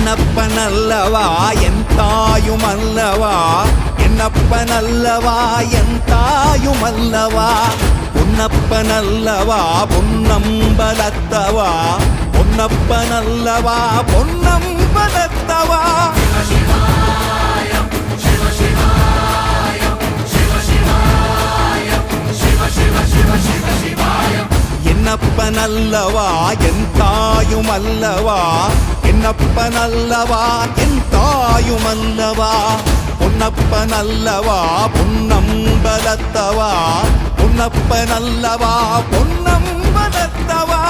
என்னப்பனல்லவா என் தாயுமல்லவா, என்னப்பனல்லவா என் தாயுமல்லவா, பொன்னப்பனல்லவா பொன்னம்பலத்தவா, பொன்னப்பனல்லவா பொன்னம்பலத்தவா. என்னப்பனல்லவா என் தாயுமல்லவா, என்னப்பனல்லவா என் தாயுமல்லவா, பொன்னப்பனல்லவா பொன்னம்பலத்தவா, பொன்னப்பனல்லவா பொன்னம்பலத்தவா.